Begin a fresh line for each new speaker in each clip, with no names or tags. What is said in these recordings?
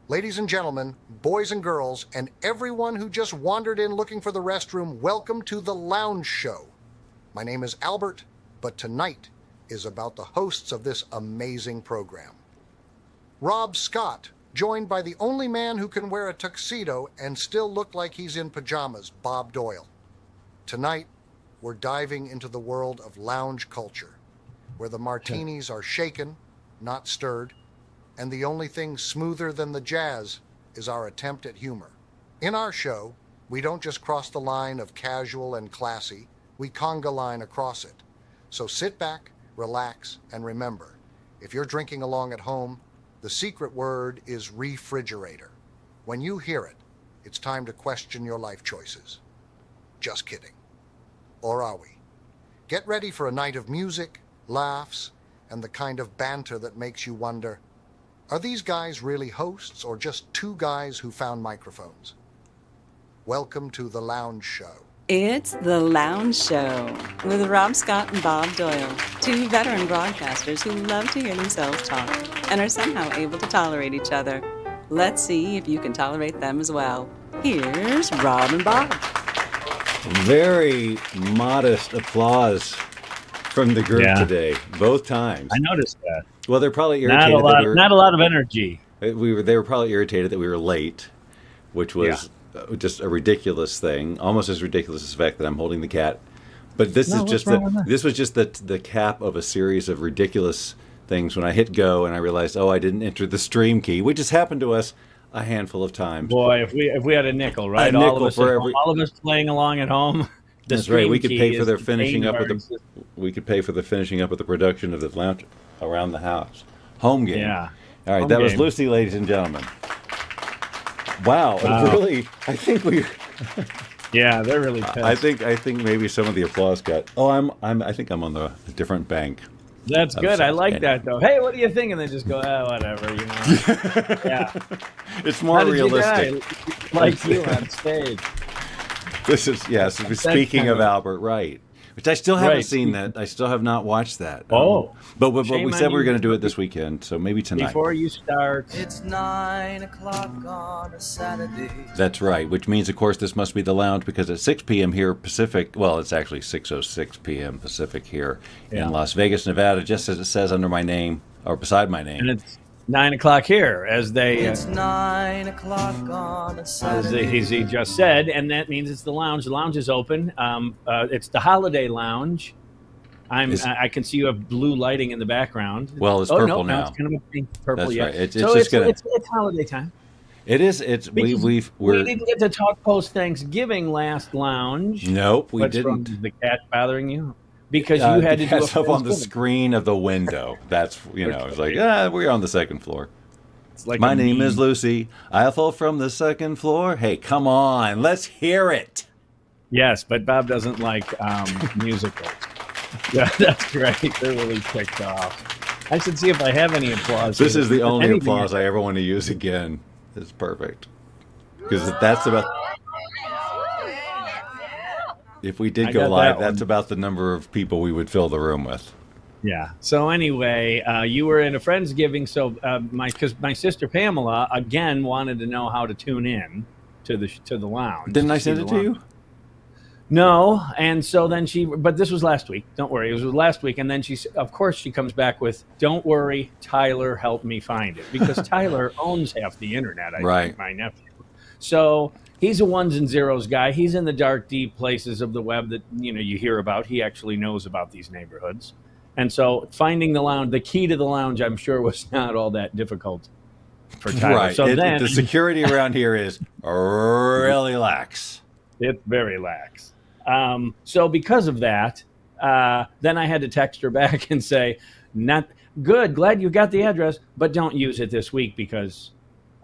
Ladies and gentlemen, boys and girls, and everyone who just wandered in looking for the restroom, welcome to The Lounge Show. My name is Albert, but tonight is about the hosts of this amazing program. Rob Scott, joined by the only man who can wear a tuxedo and still look like he's in pajamas, Bob Doyle. Tonight, we're diving into the world of lounge culture, where the martinis are shaken, not stirred, and the only thing smoother than the jazz is our attempt at humor. In our show, we don't just cross the line of casual and classy, we conga line across it. So sit back, relax, and remember, if you're drinking along at home, the secret word is refrigerator. When you hear it, it's time to question your life choices. Just kidding. Or are we? Get ready for a night of music, laughs, and the kind of banter that makes you wonder, are these guys really hosts or just two guys who found microphones? Welcome to The Lounge Show.
It's The Lounge Show with Rob Scott and Bob Doyle, two veteran broadcasters who love to hear themselves talk and are somehow able to tolerate each other. Let's see if you can tolerate them as well. Here's Rob and Bob.
Very modest applause from the group today, both times.
I noticed that.
Well, they're probably irritated.
Not a lot of energy.
They were probably irritated that we were late, which was just a ridiculous thing, almost as ridiculous as the fact that I'm holding the cat. But this was just the cap of a series of ridiculous things. When I hit go and I realized, I didn't enter the stream key, which has happened to us a handful of times.
Boy, if we had a nickel, right? All of us playing along at home.
That's right. We could pay for their finishing up with the. We could pay for the finishing up of the production of the lounge around the house. Home game.
Yeah.
All right. That was Lucy, ladies and gentlemen. Wow. Really, I think we.
Yeah, they're really pissed.
I think maybe some of the applause got. I think I'm on the different bank.
That's good. I like that though. Hey, what do you think? And they just go, whatever, you know. Yeah.
It's more realistic.
Like you on stage.
This is speaking of Albert Wright, which I still haven't seen that. I still have not watched that. But we said we were going to do it this weekend, so maybe tonight.
Before you start.
It's 9:00 on a Saturday.
That's right, which means, of course, this must be the lounge because at 6 p.m. here Pacific, well, it's actually 6:06 p.m. Pacific here in Las Vegas, Nevada, just as it says under my name, or beside my name.
And it's 9:00 here, as they.
It's 9:00 on a Saturday.
As he just said, and that means it's the lounge. The lounge is open. It's the Holiday Lounge. I can see you have blue lighting in the background.
Well, it's purple now.
It's kind of a pink purple.
That's right. It's
holiday time.
It is. We
didn't get to talk post Thanksgiving last lounge.
Nope, we didn't.
From the cat bothering you? Because you had to do
it up on the screen of the window. That's it's like we're on the second floor. It's like my name is Lucy. I fall from the second floor. Hey, come on, let's hear it.
Yes, but Bob doesn't like musicals. Yeah, that's great. They're really ticked off. I should see if I have any applause.
This is the only applause I ever want to use again. It's perfect because that's about. If we did go live, that's about the number of people we would fill the room with.
Yeah. So anyway, you were in a Friendsgiving. So because my sister Pamela again wanted to know how to tune in to the lounge.
Didn't I send it to you?
No. And so then but this was last week. Don't worry, it was last week. And then she comes back with, "Don't worry, Tyler helped me find it," because Tyler owns half the internet. I think, my nephew. So he's a ones and zeros guy. He's in the dark, deep places of the web that you hear about. He actually knows about these neighborhoods, and so finding the lounge, the key to the lounge, I'm sure was not all that difficult for Tyler.
Right.
So then
the security around here is really lax.
it's very lax. So because of that, then I had to text her back and say, "Not good. Glad you got the address, but don't use it this week because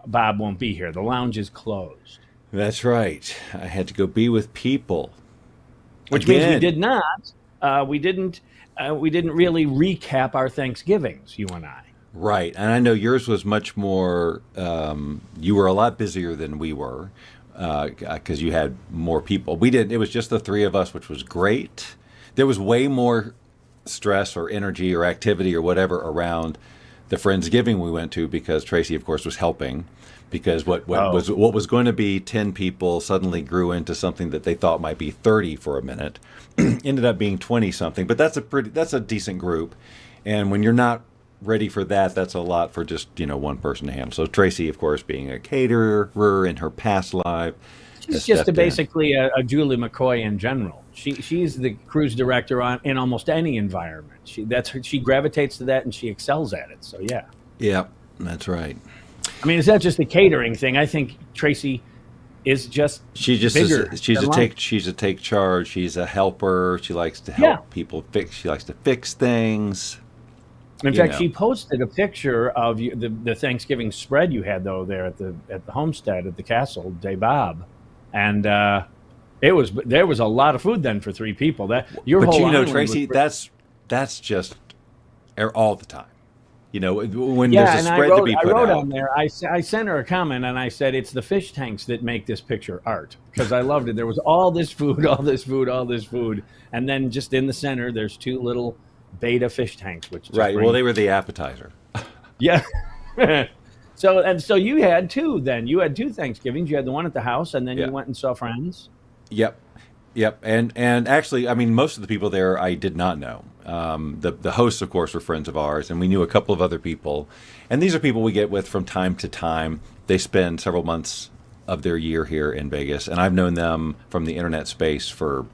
Bob won't be here. The lounge is closed."
That's right. I had to go be with people.
Which means we did not. We didn't really recap our Thanksgivings, you and I.
Right. And I know yours was much more, you were a lot busier than we were because you had more people. We didn't, it was just the three of us, which was great. There was way more stress or energy or activity or whatever around the Friendsgiving we went to because Tracy, of course, was helping. Because what was going to be 10 people suddenly grew into something that they thought might be 30 for a minute, ended up being 20 something. But that's a decent group, and when you're not ready for that, that's a lot for just one person to handle. So Tracy, of course, being a caterer in her past life,
she's just basically a Julie McCoy in general. She's the cruise director in almost any environment. She gravitates to that and she excels at it. So yeah.
Yeah, that's right.
I mean, it's not just a catering thing. I think Tracy is just bigger.
She's a take charge. She's a helper. She likes to help people fix. She likes to fix things.
In fact, she posted a picture of the Thanksgiving spread you had there at the homestead at the castle, Day Bob, and there was a lot of food then for 3 people.
Tracy, that's just all the time. When there's a spread to be put out.
I wrote on there, I sent her a comment, and I said, it's the fish tanks that make this picture art, because I loved it. There was all this food, and then just in the center, there's 2 little beta fish tanks.
Well, they were the appetizer.
Yeah. So you had 2 then. You had 2 Thanksgivings. You had the one at the house, and then you went and saw friends.
Yep. And actually, I mean, most of the people there I did not know. The hosts, of course, were friends of ours, and we knew a couple of other people. And these are people we get with from time to time. They spend several months of their year here in Vegas, and I've known them from the internet space for,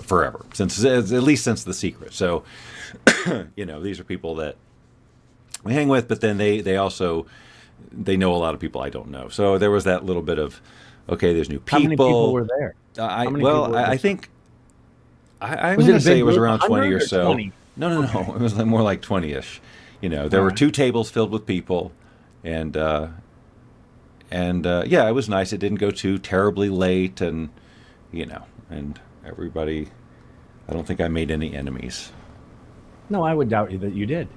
forever, at least since The Secret. So, these are people that we hang with, but then they also know a lot of people I don't know. So there was that little bit of, okay, there's new people.
How many people were there?
I think I'm going to say it was around 20 or so.
20?
No. It was more like 20-ish. There were 2 tables filled with people, and it was nice. It didn't go too terribly late, and and everybody. I don't think I made any enemies.
No, I would doubt that you did.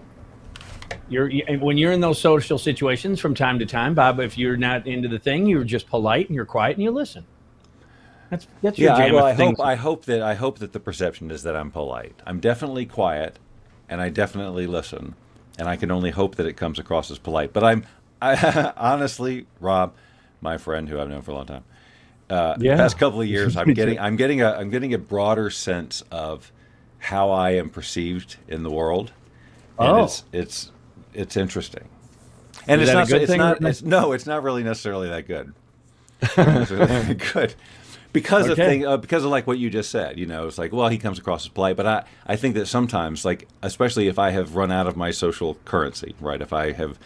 When you're in those social situations from time to time, Bob, if you're not into the thing, you're just polite and you're quiet and you listen. That's your jam.
Well, I hope that the perception is that I'm polite. I'm definitely quiet, and I definitely listen, and I can only hope that it comes across as polite. But I honestly, Rob, my friend who I've known for a long time, the past couple of years, I'm getting a broader sense of how I am perceived in the world. And it's interesting, and
Is
it's not really necessarily that good. It's really good because of like what you just said. It's like, well, he comes across as polite, but I think that sometimes, like, especially if I have run out of my social currency, right? If I have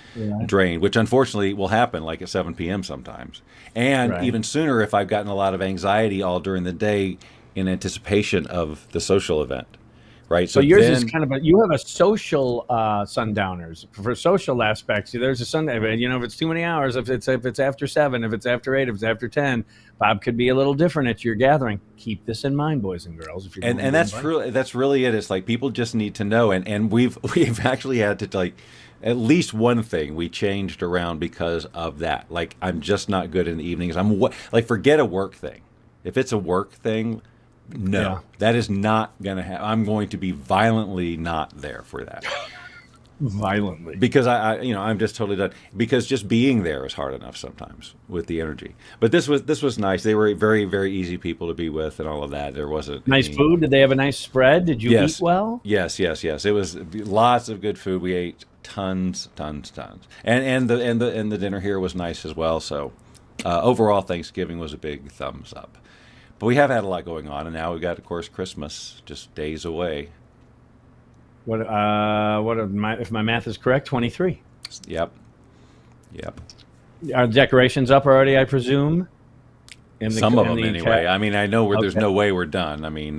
drained, which unfortunately will happen like at 7 p.m. sometimes, and even sooner if I've gotten a lot of anxiety all during the day in anticipation of the social event. Right.
So yours is kind of you have a social sundowners for social aspects. There's a sundown. If it's too many hours, if it's after 7, if it's after 8, if it's after 10, Bob could be a little different at your gathering. Keep this in mind, boys and girls. If you're
and that's really it. It's like people just need to know, and we've actually had to, like, at least one thing we changed around because of that. Like, I'm just not good in the evenings. Forget a work thing. If it's a work thing. No, that is not going to happen. I'm going to be violently not there for that.
Violently.
Because I'm just totally done. Because just being there is hard enough sometimes with the energy. But this was nice. They were very, very easy people to be with and all of that. There wasn't
nice food. Did they have a nice spread? Did you eat well?
Yes. It was lots of good food. We ate tons. And the dinner here was nice as well. So overall, Thanksgiving was a big thumbs up. But we have had a lot going on, and now we've got, of course, Christmas just days away.
What if my math is correct? 23.
Yep.
Are the decorations up already, I presume?
Some of them, anyway. I mean, I know there's no way we're done. I mean,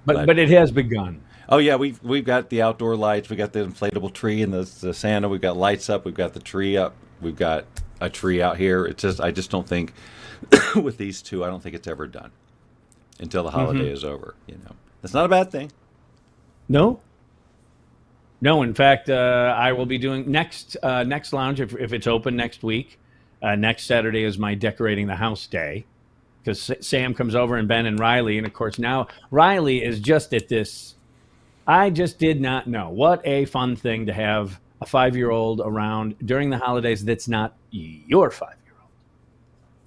but it has begun.
Oh yeah, we've got the outdoor lights. We got the inflatable tree and the Santa. We've got lights up. We've got the tree up. We've got a tree out here. I just don't think with these two, I don't think it's ever done until the holiday is over. That's not a bad thing.
No. In fact, I will be doing next lounge if it's open next week. Next Saturday is my decorating the house day, because Sam comes over and Ben and Riley, and of course now Riley is just at this. I just did not know what a fun thing to have a 5-year-old around during the holidays. That's not your 5-year-old.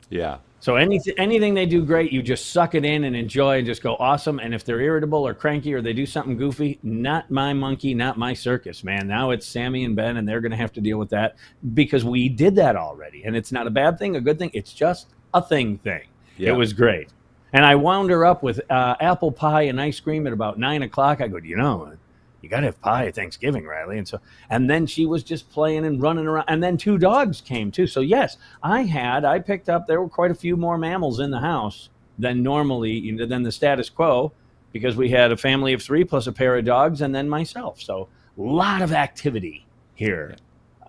Yeah.
So anything they do great, you just suck it in and enjoy and just go awesome. And if they're irritable or cranky or they do something goofy, not my monkey, not my circus, man. Now it's Sammy and Ben, and they're going to have to deal with that because we did that already. And it's not a bad thing, a good thing. It's just a thing. Yeah. It was great. And I wound her up with apple pie and ice cream at about 9 o'clock. I go, you got to have pie at Thanksgiving, Riley. And then she was just playing and running around. And then 2 dogs came too. So yes, I picked up, there were quite a few more mammals in the house than normally, than the status quo, because we had a family of 3 plus a pair of dogs and then myself. So a lot of activity here.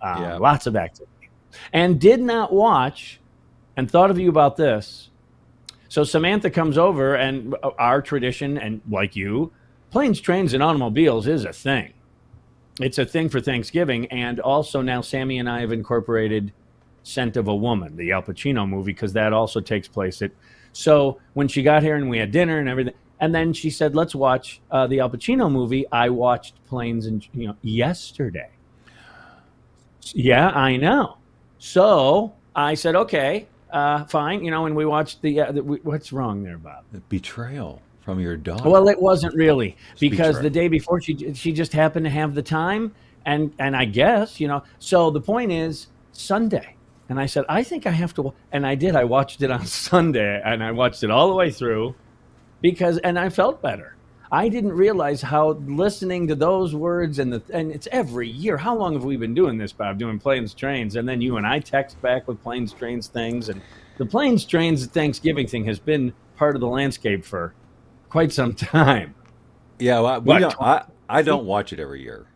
Lots of activity. And did not watch, and thought of you about this. So Samantha comes over, and our tradition, and like you, planes, trains, and automobiles is a thing. It's a thing for Thanksgiving, and also now Sammy and I have incorporated Scent of a Woman, the Al Pacino movie, because that also takes place at. So when she got here and we had dinner and everything, and then she said, "Let's watch the Al Pacino movie." I watched Planes and yesterday. Yeah, I know. So I said, "Okay, fine." And we watched what's wrong there, Bob?
The betrayal from your dog.
Well, it wasn't really, because the day before she just happened to have the time, and I guess So the point is Sunday, and I said I think I have to, and I did. I watched it on Sunday, and I watched it all the way through, and I felt better. I didn't realize how listening to those words and it's every year. How long have we been doing this, Bob? Doing planes, trains, and then you and I text back with planes, trains things, and the planes, trains, Thanksgiving thing has been part of the landscape for quite some time.
Yeah, well, I don't watch it every year.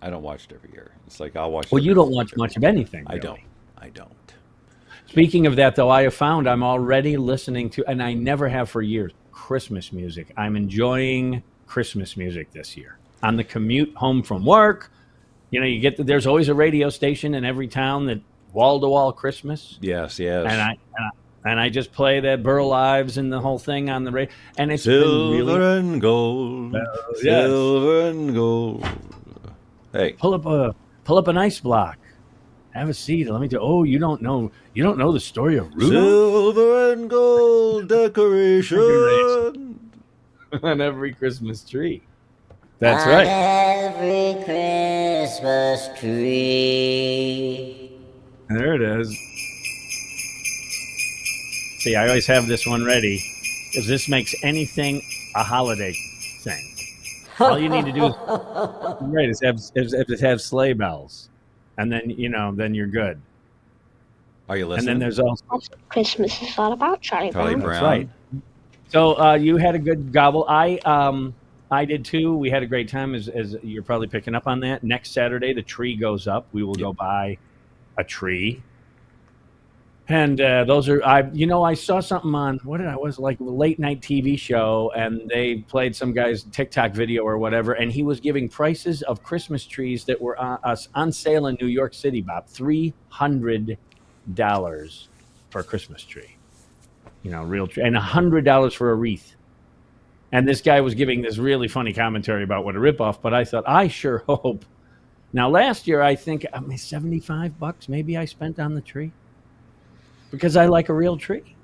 It's like I'll watch it.
Well, you don't watch much of anything, really.
I don't.
Speaking of that, though, I have found I'm already listening to, and I never have for years, Christmas music. I'm enjoying Christmas music this year. On the commute home from work, there's always a radio station in every town that wall-to-wall Christmas.
Yes.
And I just play that Burl Ives and the whole thing on the radio, and it's
silver and gold, silver and gold. Hey,
pull up an ice block, have a seat. Let me do. Oh, you don't know the story of Rudolph?
Silver and gold decoration
on every Christmas tree. That's right.
Every Christmas tree.
There it is. See, I always have this one ready because this makes anything a holiday thing. All you need to do is have sleigh bells, and then then you're good.
Are you listening?
And then there's also
That's what Christmas is all about, Charlie Brown.
Brown.
That's right. So you had a good gobble. I did too. We had a great time, as you're probably picking up on that. Next Saturday, the tree goes up. We will go buy a tree. And those are, I saw something on, like a late night TV show, and they played some guy's TikTok video or whatever, and he was giving prices of Christmas trees that were on sale in New York City, Bob. $300 for a Christmas tree. Real tree. And $100 for a wreath. And this guy was giving this really funny commentary about what a ripoff, but I thought, I sure hope. Now, last year, I think $75 maybe I spent on the tree. Because I like a real tree.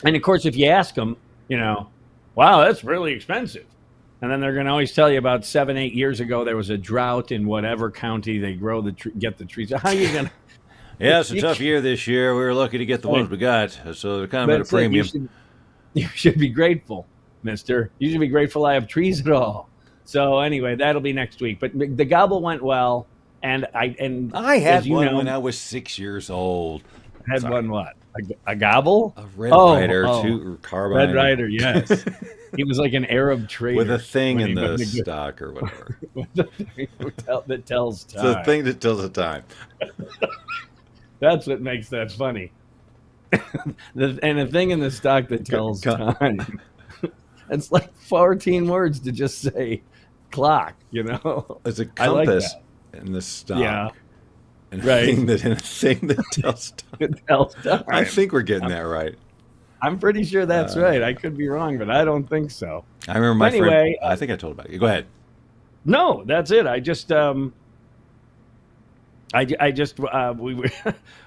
And of course, if you ask them, wow, that's really expensive. And then they're going to always tell you about 7-8 years ago there was a drought in whatever county they grow get the trees. How are you going to?
Yeah, it's a tough year this year. We were lucky to get the ones we got, so they're kind of at a premium.
You should be grateful, mister. You should be grateful I have trees at all. So anyway, that'll be next week. But the gobble went well, and I
had
as you
one
know,
when I was 6 years old.
had one what? A gobble?
A Red Rider, carbine.
Red Rider, yes. He was like an Arab trader
with a thing in the stock or whatever.
With the thing that tells time.
It's the thing that tells the time.
That's what makes that funny. And a thing in the stock that tells time. It's like 14 words to just say clock, you know?
It's a compass in the stock.
Yeah.
And
right.
a thing that tells time.
It tells time.
I think we're getting that right.
I'm pretty sure that's right. I could be wrong, but I don't think so.
I remember my friend. I think I told about you. Go ahead.
No, that's it. I just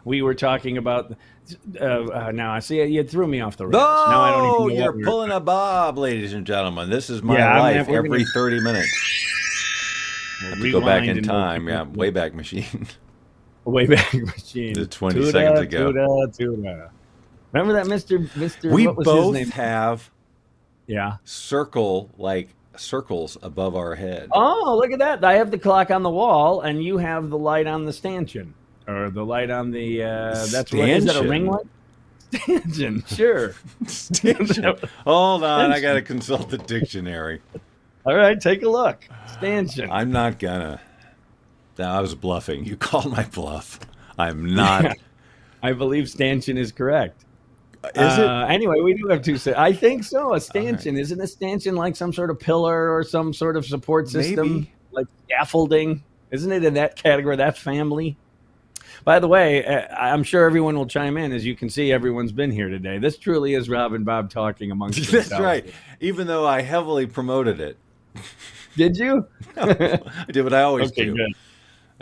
we were talking about. Now I see you threw me off the rails. Now I don't even know
you're pulling a bob, ladies and gentlemen. This is my life every 30 minutes. I have to go back in time. Yeah, Wayback Machine.
Wayback Machine.
The 20 seconds ago.
Tuda. Remember that Mr.
We
what was
both
his name?
have
circles
above our head.
Oh, look at that. I have the clock on the wall, and you have the light on the stanchion. Or the light on the, that's what, is that a ring light? Stanchion, sure.
Stanchion. Hold on, I got to consult the dictionary.
All right, take a look. Stanchion.
I'm not gonna. I was bluffing. You called my bluff. I'm not.
I believe stanchion is correct.
Is it?
Anyway, we do have two. I think so. A stanchion. Right. Isn't a stanchion like some sort of pillar or some sort of support system?
Maybe.
Like scaffolding? Isn't it in that category, that family? By the way, I'm sure everyone will chime in. As you can see, everyone's been here today. This truly is Rob and Bob talking amongst themselves.
That's right. Even though I heavily promoted it.
Did you?
No, I did what I always do.
Good.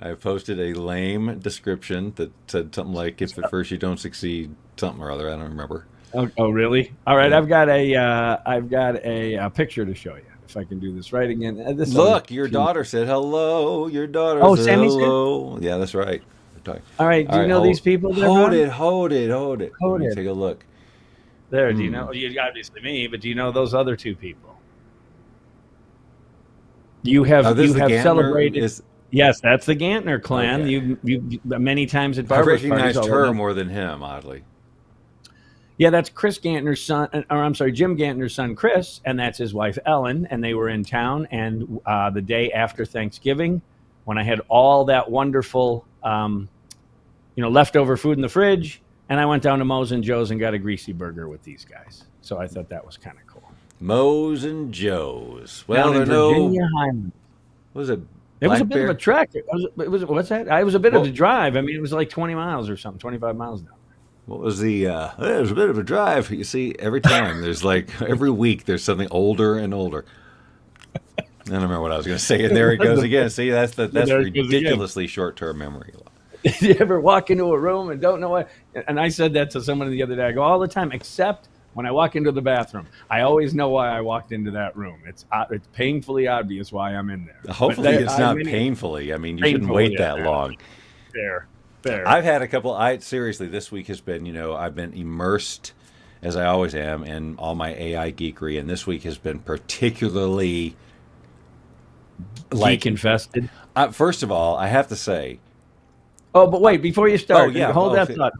I posted a lame description that said something like, if at first you don't succeed, something or other. I don't remember.
Oh really? All right. Yeah. I've got a picture to show you. If I can do this right again.
Look, your daughter said hello. Your daughter said
Sammy
hello. Yeah, that's right.
All right. Do you know these people?
Hold it. Let me take a look.
There. Do you know? You obviously me, but do you know those other two people? You have celebrated. Yes, that's the Gantner clan. Okay. You many times at Barbara's parties.
I recognized her more than him, oddly.
Yeah, that's Chris Gantner's son, or I'm sorry, Jim Gantner's son, Chris, and that's his wife, Ellen, and they were in town. And the day after Thanksgiving, when I had all that wonderful, leftover food in the fridge, and I went down to Moe's and Joe's and got a greasy burger with these guys. So I thought that was kind of cool.
Moe's and Joe's. Well,
down in Virginia Highlands.
Was it?
It was a bit of a trek. It was what's that? It was a bit of a drive. I mean, it was like 20 miles or something, 25 miles down there.
What was the? It was a bit of a drive. You see, every time there's every week there's something older and older. I don't remember what I was going to say, and there it goes again. See, that's ridiculously short-term memory.
Did you ever walk into a room and don't know what? And I said that to someone the other day. I go all the time, except when I walk into the bathroom. I always know why I walked into that room. It's painfully obvious why I'm in there.
Hopefully it's not painfully. I mean, you shouldn't wait that long.
Fair.
I've had a couple. Seriously, this week has been, I've been immersed, as I always am, in all my AI geekery, and this week has been particularly
geek infested.
First of all, I have to say.
Oh, but wait, before you start, hold that thought.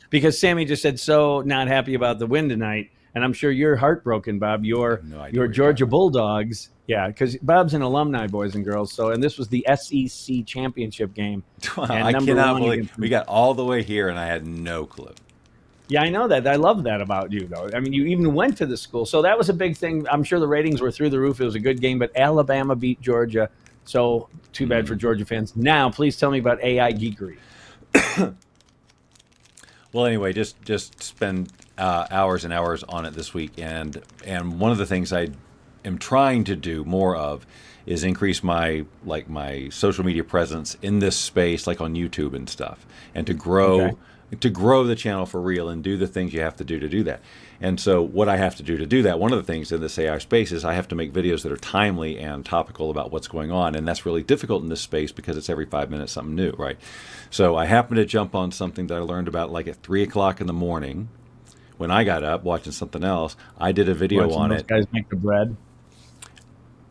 Because Sammy just said so not happy about the win tonight, and I'm sure you're heartbroken, Bob. Your Georgia Bulldogs, because Bob's an alumni, boys and girls. So, and this was the SEC championship game.
I cannot believe we got all the way here, and I had no clue.
Yeah, I know that. I love that about you, though. I mean, you even went to the school, so that was a big thing. I'm sure the ratings were through the roof. It was a good game, but Alabama beat Georgia. So too bad for Georgia fans. Now, please tell me about AI geekery.
Well, anyway, just spend hours and hours on it this week, and one of the things I am trying to do more of is increase my social media presence in this space, like on YouTube and stuff, and to grow to grow the channel for real and do the things you have to do that. And so what I have to do that, one of the things in this AI space is I have to make videos that are timely and topical about what's going on. And that's really difficult in this space because it's every 5 minutes something new, right? So I happened to jump on something that I learned about like at 3 o'clock in the morning when I got up watching something else. I did a video on
those
it.
Guys make the bread.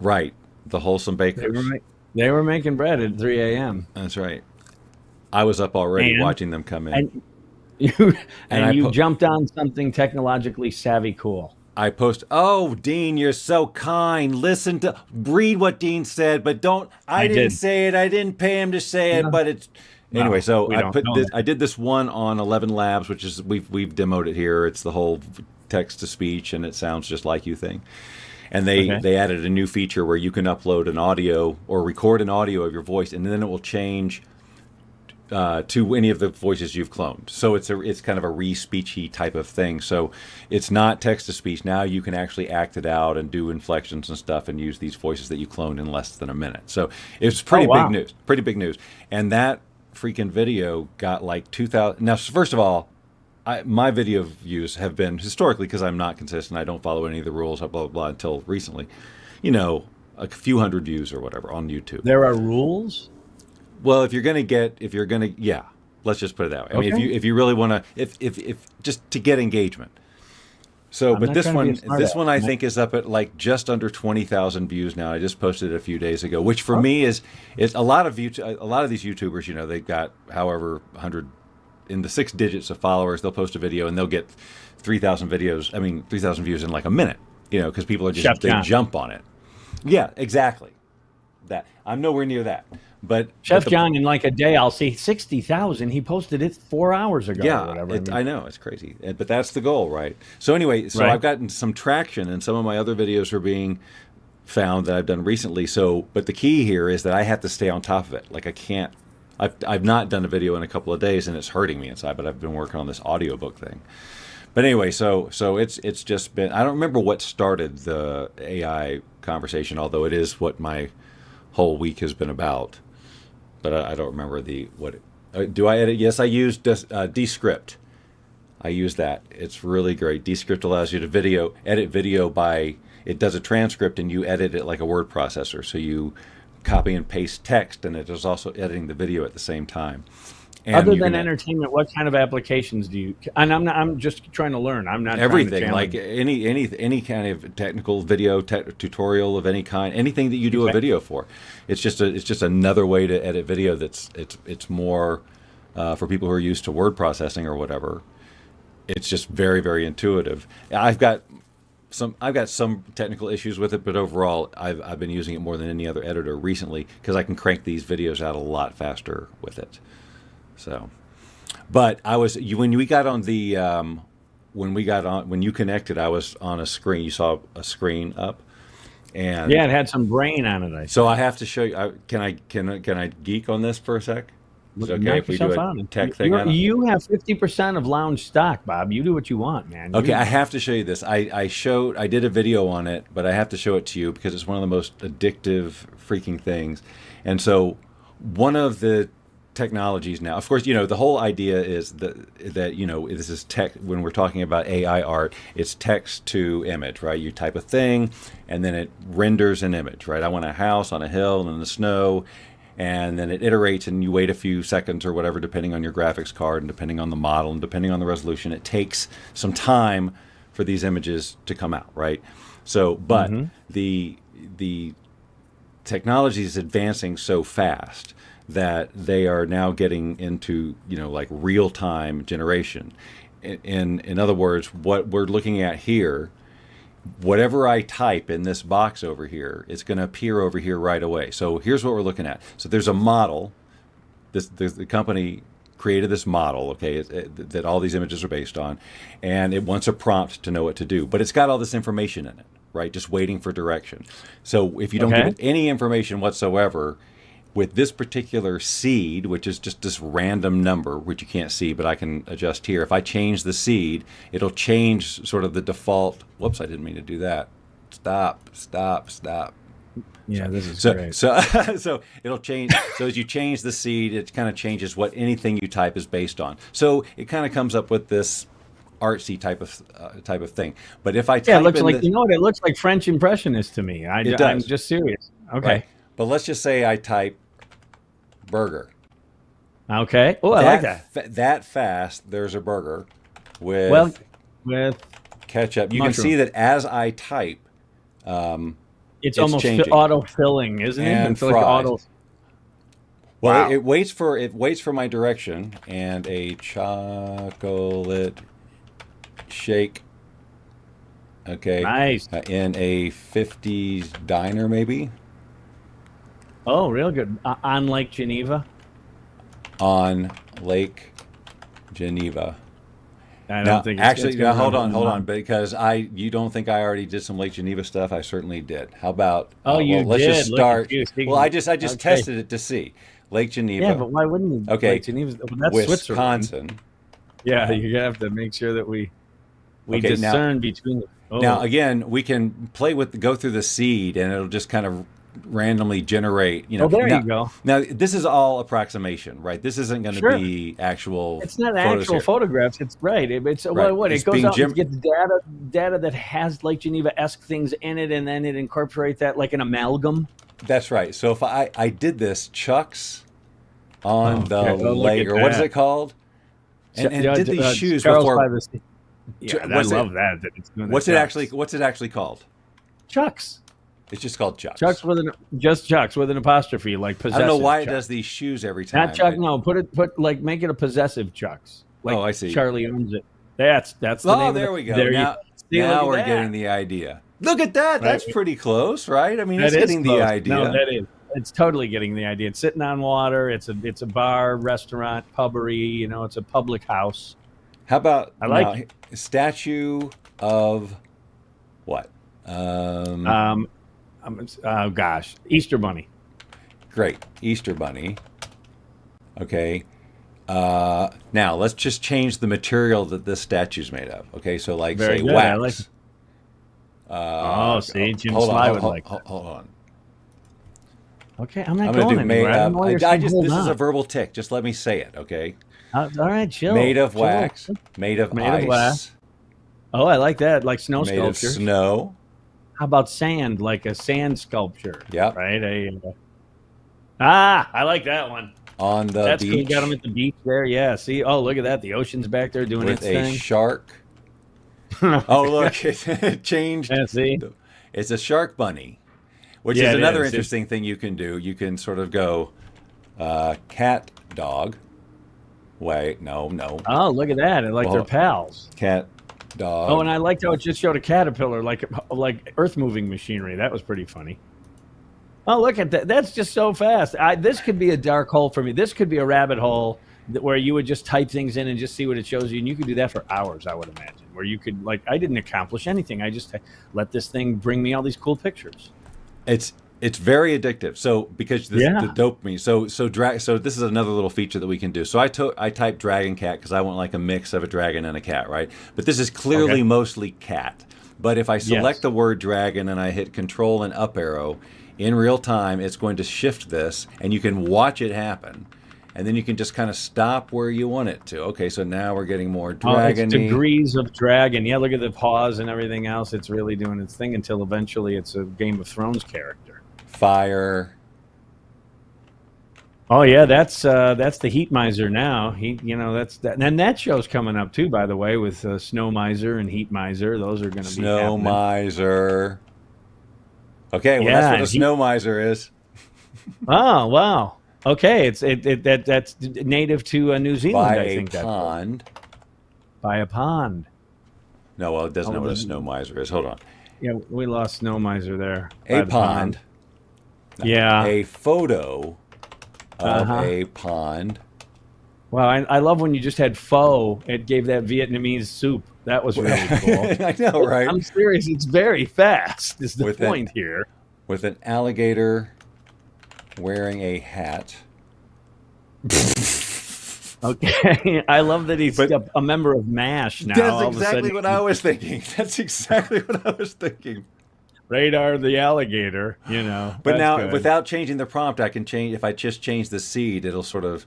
Right. The Wholesome Bakers.
They were making bread at 3 a.m.
That's right. I was up already
And-
watching them come in.
And you
I
you jumped on something technologically savvy cool.
I post, oh, Dean, you're so kind. Listen to, read what Dean said, but don't, I didn't
did.
say it. I didn't pay him to say it,
No.
but it's, anyway, so
we
I
don't
put
know
this,
that.
I did this one on 11 Labs, which is, we've demoed it here. It's the whole text to speech and it sounds just like you thing. And they added a new feature where you can upload an audio or record an audio of your voice, and then it will change to any of the voices you've cloned. So it's kind of a re-speechy type of thing. So it's not text to speech. Now you can actually act it out and do inflections and stuff and use these voices that you cloned in less than a minute. So it's pretty big news. Pretty big news. And that freaking video got like 2,000. Now, first of all, my video views have been historically, because I'm not consistent, I don't follow any of the rules, blah, blah, blah, until recently, a few hundred views or whatever on YouTube.
There are rules.
Well, yeah, let's just put it that way. I mean, if you really want to, if just to get engagement. So,
I'm
but
not
this
trying to be a
one,
smart
I
ass.
think is up at like just under 20,000 views now. I just posted it a few days ago, which for me is a lot of these YouTubers, they've got however 100 in the 6 digits of followers. They'll post a video and they'll get 3,000 views in like a minute, because people are just, they jump on it. Yeah, exactly. That I'm nowhere near that. But
Chef John, in like a day, I'll see 60,000. He posted it 4 hours ago.
Yeah,
or whatever.
I know, it's crazy, but that's the goal, right? So anyway,
Right.
I've gotten some traction, and some of my other videos are being found that I've done recently. So, but the key here is that I have to stay on top of it. Like I can't. I've not done a video in a couple of days, and it's hurting me inside. But I've been working on this audiobook thing. But anyway, so it's just been. I don't remember what started the AI conversation, although it is what my whole week has been about. But I don't remember do I edit? Yes, I use Descript. I use that. It's really great. Descript allows you to edit video it does a transcript and you edit it like a word processor. So you copy and paste text, and it is also editing the video at the same time. And
Other than entertainment, what kind of applications do you? And I'm just trying to learn. I'm not
everything,
trying to
like any kind of technical video tutorial of any kind, anything that you do a video for. It's just another way to edit video. It's more for people who are used to word processing or whatever. It's just very, very intuitive. I've got some technical issues with it, but overall, I've been using it more than any other editor recently because I can crank these videos out a lot faster with it. So, but when you connected, I was on a screen. You saw a screen up, and
it had some brain on it.
So I have to show you. Can I geek on this for a sec? Is it okay if we do a tech thing?
You have 50% of Lounge stock, Bob. You do what you want, man.
Okay, I have to show you this. I did a video on it, but I have to show it to you because it's one of the most addictive freaking things. And so one of the technologies now, of course, the whole idea is that this is tech. When we're talking about AI art, it's text to image, right? You type a thing and then it renders an image, right? I want a house on a hill in the snow, and then it iterates, and you wait a few seconds or whatever, depending on your graphics card and depending on the model and depending on the resolution. It takes some time for these images to come out, right? So, but the technology is advancing so fast that they are now getting into, like real-time generation. In other words, what we're looking at here, whatever I type in this box over here, it's going to appear over here right away. So here's what we're looking at. So there's a model. The company created this model, okay, that all these images are based on, and it wants a prompt to know what to do. But it's got all this information in it, right, just waiting for direction. So if you don't give it any information whatsoever, with this particular seed, which is just this random number, which you can't see, but I can adjust here. If I change the seed, it'll change sort of the default. Whoops, I didn't mean to do that. Stop.
Yeah, this is
So,
great.
so it'll change. So as you change the seed, it kind of changes what anything you type is based on. So it kind of comes up with this artsy type of thing. But if I type
Yeah, it looks
in
like
the,
it looks like French Impressionist to me.
It
I'm
does.
just serious. Okay.
right, but let's just say I type burger.
Okay. Oh, I like that.
That fast, there's a burger with
Well, with
ketchup. You can
mushroom.
see that as I type,
it's
it's
almost
changing.
auto filling, isn't it?
And
It's like
fries.
auto.
well,
Wow.
it waits for my direction and a chocolate shake. Okay.
Nice.
In a 50s diner, maybe
Oh, real good. On Lake Geneva.
on Lake Geneva.
I don't
Now,
think it's
actually,
gonna
now, hold
run
on, because you don't think I already did some Lake Geneva stuff? I certainly did. How about?
Oh, you
let's
did.
just
Look at
start.
you. Speaking
Well, I
of-
just
okay.
tested it to see Lake Geneva,
Yeah, but why wouldn't you?
Okay.
Lake Geneva's, well, that's Switzerland.
Wisconsin.
Yeah, you're gonna have to make sure that we
Okay, now-
discern between. Oh,
Now, again, we can go through the seed, and it'll just kind of randomly generate.
oh, there
now,
you go.
Now, this is all approximation, right? This isn't going to
Sure.
be actual.
It's not
photos
actual
here.
photographs. It's right. It's
Right.
what
It's
it goes
being
out and
gem-
gets data that has Lake Geneva-esque things in it, and then it incorporates that like an amalgam.
That's right. So if I did this, Chuck's on
Okay.
the
Oh, look
leg,
at
or what is
that.
it called? And
Yeah,
did these shoes
Charles
before.
by the Sea. Yeah, I
what's it-
love that. It's doing
What's
that
it
Chucks.
actually? What's it actually called?
Chucks.
It's just called Chuck's.
Chucks with an apostrophe, like
I
possessive.
don't know why it
Chuck.
does these shoes every time.
Not Chuck. No, make it a possessive Chucks. Like
Oh, I see.
Charlie owns it. That's the name.
Oh,
of
there
it.
we go.
There you-
Now,
See, look
now
at
we're
that.
getting the idea. Look at that. That's
Right.
pretty close, right? I mean,
That
it's
is
getting the
close.
idea.
No, that is. It's totally getting the idea. It's sitting on water. It's a bar, restaurant, pubbery. It's a public house.
How about
I like
now, statue of what?
Oh gosh, Easter Bunny.
Great. Easter Bunny. Okay. Now let's just change the material that this statue's made of. Okay, so like
Very
say
good. I like
wax.
it. Oh, see, Jim
hold
Sly
on,
would like that.
hold on.
Okay, I'm not
I'm gonna
going
do made
anywhere. I don't
of.
know why you're
I
saying
just
hold
this is
on.
a verbal tick. Just let me say it, okay?
All right, chill.
Made of
Chill.
wax. Made of
Made of
ice.
wax. Oh, I like that. Like snow
Made of
sculpture.
snow.
How about sand? Like a sand sculpture.
Yep.
Right. I like that one.
On the
That's
beach
cool. Got them at the beach there. Yeah. See. Oh, look at that. The ocean's back there doing
with
its
a
thing.
shark. Oh, look, it changed.
Yeah, see.
It's a shark bunny, which
Yeah,
is
it
another
is.
interesting thing you can do. You can sort of go cat, dog. Wait, no.
Oh, look at that. Like
Well,
they're pals.
Cat, dog.
Oh, and I liked how it just showed a caterpillar, like earth moving machinery. That was pretty funny. Oh, look at that. That's just so fast. This could be a dark hole for me. This could be a rabbit hole where you would just type things in and just see what it shows you. And you could do that for hours, I would imagine, where you could, I didn't accomplish anything. I just let this thing bring me all these cool pictures.
It's very addictive. So because the dopamine. So this is another little feature that we can do. So I typed dragon cat because I want like a mix of a dragon and a cat, right? But this is clearly mostly cat. But if I select the word dragon and I hit Control and up arrow, in real time it's going to shift this, and you can watch it happen. And then you can just kind of stop where you want it to. Okay, so now we're getting more dragon-y.
It's degrees of dragon. Yeah, look at the paws and everything else. It's really doing its thing until eventually it's a Game of Thrones character.
Fire.
Oh yeah, that's the Heat Miser now. That's that. And that show's coming up too, by the way, with Snow Miser and Heat Miser. Those are going to be
Snow
happening.
Miser. Okay, well
Yeah,
that's what a
and
snow miser is.
Oh wow. Okay, that's native to New Zealand.
By
I think
a pond.
By a pond.
No, well, it doesn't know what a
the-
snow miser is. Hold on.
Yeah, we lost Snow Miser there.
A
By the
pond.
Yeah.
A photo of
Uh-huh.
a pond.
Wow, I love when you just had pho. It gave that Vietnamese soup. That was really cool.
I know, right?
I'm serious. It's very fast. Is the
With it.
point here?
With an alligator wearing a hat.
Okay, I love that he's a member of MASH now. all
That's
of a
exactly
sudden.
what I was thinking. That's exactly what I was thinking.
Radar the alligator, you know.
But
that's
now,
good.
without changing the prompt, I can change. If I just change the seed, it'll sort of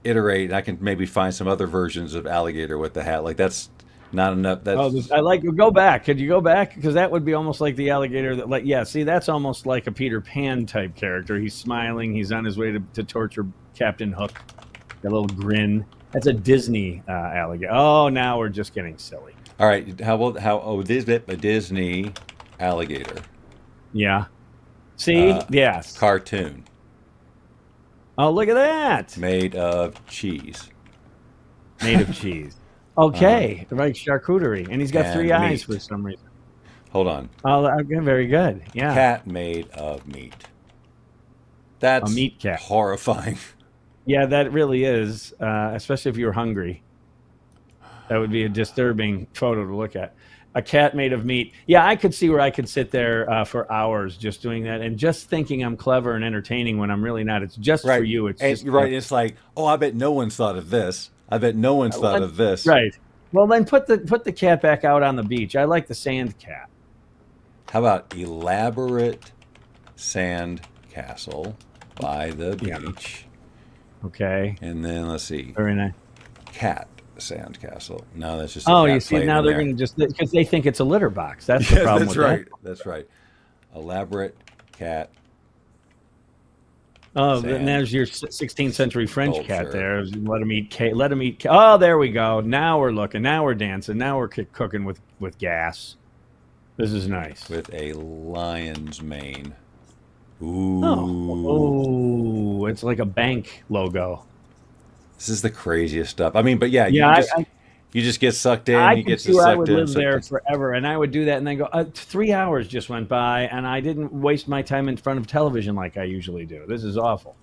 iterate. I can maybe find some other versions of alligator with the hat. Like that's not enough. That's
I like. Go back. Could you go back? Because that would be almost like the alligator. That, like, yeah. See, that's almost like a Peter Pan type character. He's smiling. He's on his way to torture Captain Hook. That little grin. That's a Disney alligator. Oh, now we're just getting silly.
all right. This bit a Disney alligator
Yeah. See. Yes.
cartoon
Oh, look at that.
made of cheese.
Made of cheese. Okay, like charcuterie, and he's got
And
3 eyes
meat.
for some reason.
Hold on.
Oh, okay, very good. Yeah.
Cat made of meat. That's
A meat cat.
horrifying.
Yeah, that really is, especially if you're hungry. That would be a disturbing photo to look at. A cat made of meat. Yeah, I could see where I could sit there for hours just doing that and just thinking I'm clever and entertaining when I'm really not. It's just for you. It's
and
just
you're right. It's like, oh, I bet no one's thought of this. I bet no one's thought of this.
Right. Well, then put the cat back out on the beach. I like the sand cat.
How about elaborate sand castle by the beach?
Okay.
And then let's see,
Very nice.
cat sand castle. No, that's just a
Oh,
cat
you see,
playing
now
in
they're
there.
going to just, because they think it's a litter box. That's the
Yes,
problem
that's
with
right.
that.
That's right. Elaborate cat.
Oh,
Sand
and there's your 16th century French cat
sculpture.
there. Let him eat cake. Let him eat. Oh, there we go. Now we're looking. Now we're dancing. Now we're cooking with gas. This is nice.
With a lion's mane. Ooh.
Oh, it's like a bank logo.
This is the craziest stuff. I mean, but yeah,
Yeah,
you just get sucked in.
I
you
could
get
see where I
sucked
would
in.
live
sucked
there
in.
forever, and I would do that, and then go. 3 hours just went by, and I didn't waste my time in front of television like I usually do. This is awful.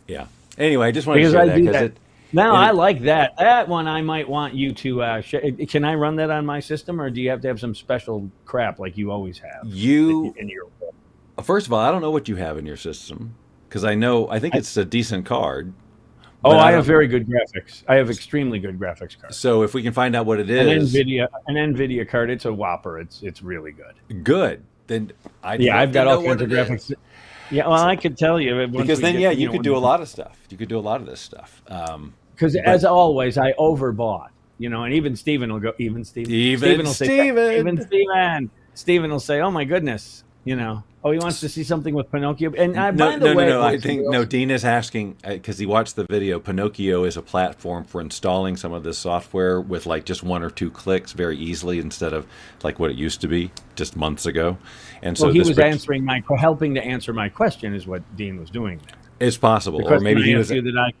Yeah. Anyway, I just wanted
Because
to
I
share that
do
because
that.
it.
Now
and
I
it-
like that. That one I might want you to. Can I run that on my system, or do you have to have some special crap like you always have?
You
in your.
first of all, I don't know what you have in your system because I think it's a decent card.
Oh,
but
I
don't-
have very good graphics. I have extremely good graphics cards.
So if we can find out what it
An
is,
NVIDIA card. It's a whopper. It's really good.
good. Then
I've got all kinds of graphics. Yeah, well, I could tell you
Because then, you could do a lot of stuff. You could do a lot of this stuff.
Because as always, I overbought. And even Steven will go. Even Steven. Steven will say. Even Steven. Steven will say, "Oh my goodness." Oh, he wants to see something with Pinocchio. And by the way,
no. I think Dean is asking because he watched the video. Pinocchio is a platform for installing some of this software with like just 1 or 2 clicks very easily instead of like what it used to be just months ago. And so
he was helping to answer my question is what Dean was doing there.
It's possible,
The
or
question
maybe
I
he was.
asked you that I.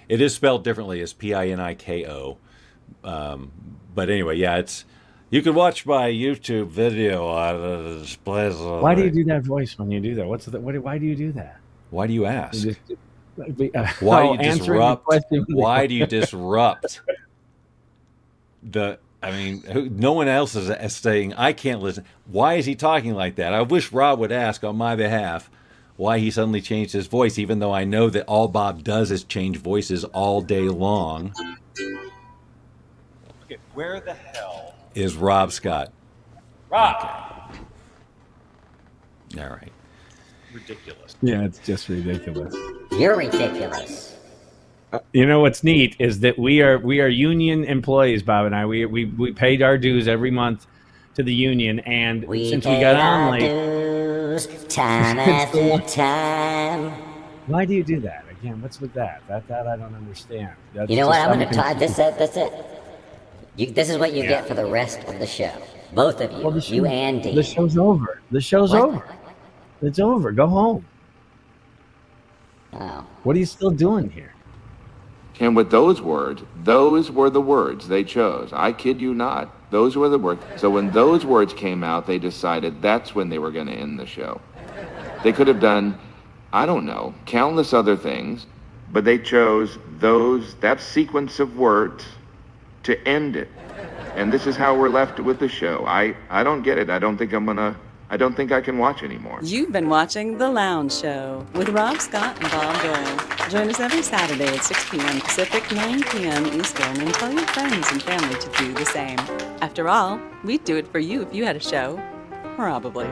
It is spelled differently as Piniko. But anyway, yeah, it's. You can watch my YouTube video on the displays.
Why do you do that voice when you do that? Why do you do that?
Why do you ask?
Why
Why do you disrupt? Why do you disrupt the? I mean, no one else is saying I can't listen. Why is he talking like that? I wish Rob would ask on my behalf why he suddenly changed his voice, even though I know that all Bob does is change voices all day long.
Okay, where the hell
is Rob Scott?
Rob?
Okay. All right.
Ridiculous.
Yeah, it's just ridiculous.
You're ridiculous.
You know what's neat is that we are union employees, Bob and I. We paid our dues every month to the union, and since we got on late,
dues time after time.
why do you do that again? What's with that? That I don't understand. That's
You know what?
just
I'm going to
something-
tie this it. This is what you get for the rest of the show. Both of you,
Well, the show-
you and Dean.
The show's over. The show's
What?
over. It's over. Go home.
Oh.
What are you still doing here?
And with those words, those were the words they chose. I kid you not. Those were the words. So when those words came out, they decided that's when they were going to end the show. They could have done, I don't know, countless other things, but they chose that sequence of words to end it. And this is how we're left with the show. I don't get it. I don't think I can watch anymore.
You've been watching The Lounge Show with Rob Scott and Bob Doyle. Join us every Saturday at 6 p.m. Pacific, 9 p.m. Eastern, and tell your friends and family to do the same. After all, we'd do it for you if you had a show. Probably.